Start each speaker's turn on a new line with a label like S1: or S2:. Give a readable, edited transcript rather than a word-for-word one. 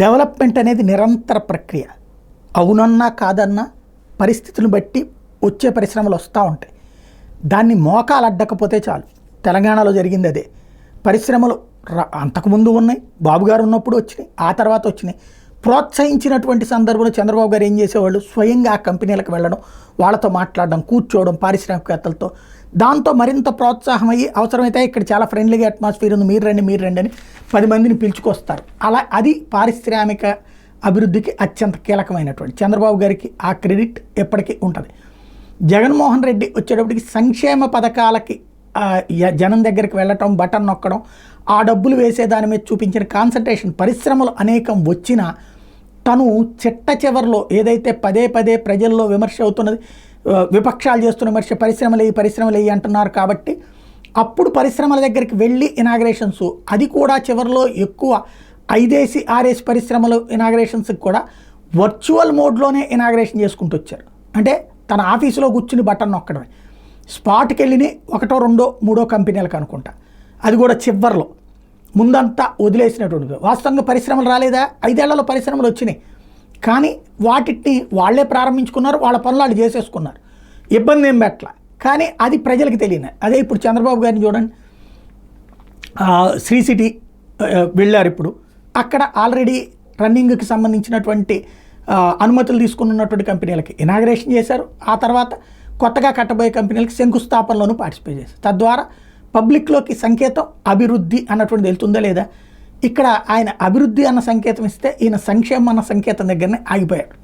S1: Development అనేది నిరంతర ప్రక్రియ. అవునన్నా కాదన్నా పరిస్థితులను బట్టి వచ్చే పరిశ్రమలు వస్తూ ఉంటాయి. దాన్ని మోకాలు అడ్డకపోతే చాలు. తెలంగాణలో జరిగింది అదే. పరిశ్రమలు అంతకుముందు ఉన్నాయి, బాబు గారు ఉన్నప్పుడు వచ్చినాయి, ఆ తర్వాత వచ్చినాయి. ప్రోత్సహించినటువంటి సందర్భంలో చంద్రబాబు గారు ఏం చేసేవాళ్ళు, స్వయంగా ఆ కంపెనీలకు వెళ్ళడం, వాళ్ళతో మాట్లాడడం, కూర్చోవడం పారిశ్రామికవేత్తలతో. దాంతో మరింత ప్రోత్సాహం అయ్యి అవసరమైతే ఇక్కడ చాలా ఫ్రెండ్లీగా అట్మాస్ఫియర్ ఉంది, మీరు రండి అని 10 మందిని పిలుచుకొస్తారు. అలా అది పారిశ్రామిక అభివృద్ధికి అత్యంత కీలకమైనటువంటి చంద్రబాబు గారికి ఆ క్రెడిట్ ఎప్పటికీ ఉంటుంది. జగన్మోహన్ రెడ్డి వచ్చేటప్పటికి సంక్షేమ పథకాలకి జనం దగ్గరికి వెళ్ళటం, బటన్ నొక్కడం, ఆ డబ్బులు వేసే దాని మీద చూపించిన కాన్సన్ట్రేషన్, పరిశ్రమలు అనేకం వచ్చినా తను చిట్ట చివరిలో ఏదైతే పదే ప్రజల్లో విమర్శ అవుతున్నది, విపక్షాలు చేస్తున్న విమర్శ, పరిశ్రమలు అంటున్నారు కాబట్టి అప్పుడు పరిశ్రమల దగ్గరికి వెళ్ళి ఇనాగ్రేషన్స్, అది కూడా చివరిలో ఎక్కువ 5 6 పరిశ్రమలు ఇనాగ్రేషన్స్కి కూడా వర్చువల్ మోడ్లోనే ఇనాగ్రేషన్ చేసుకుంటూ వచ్చారు. అంటే తన ఆఫీసులో కూర్చుని బటన్ నొక్కడమే. స్పాట్కి వెళ్ళిని 1 2 3 కంపెనీలకు అనుకుంటా, అది కూడా చివరిలో. ముందంతా వదిలేసినటువంటి వాస్తవంగా పరిశ్రమలు రాలేదా, 5 ఏళ్లలో పరిశ్రమలు వచ్చినాయి. కానీ వాటిని వాళ్ళే ప్రారంభించుకున్నారు, వాళ్ళ పనులు వాళ్ళు చేసేసుకున్నారు, ఇబ్బంది ఏం పెట్టల. కానీ అది ప్రజలకు తెలియదు. అదే ఇప్పుడు చంద్రబాబు గారిని చూడండి, శ్రీ సిటీ వెళ్ళారు. ఇప్పుడు అక్కడ ఆల్రెడీ రన్నింగ్కి సంబంధించినటువంటి అనుమతులు తీసుకున్నటువంటి కంపెనీలకి ఇనాగ్రేషన్ చేశారు. ఆ తర్వాత కొత్తగా కట్టబోయే కంపెనీలకి శంకుస్థాపనలోనూ పార్టిసిపేట్ చేశారు. తద్వారా పబ్లిక్లోకి సంకేతం అభివృద్ధి అన్నటువంటి వెళ్తుందా లేదా. ఇక్కడ ఆయన అభివృద్ధి అన్న సంకేతం ఇస్తే ఈయన సంక్షేమం అన్న సంకేతం దగ్గరనే ఆగిపోయారు.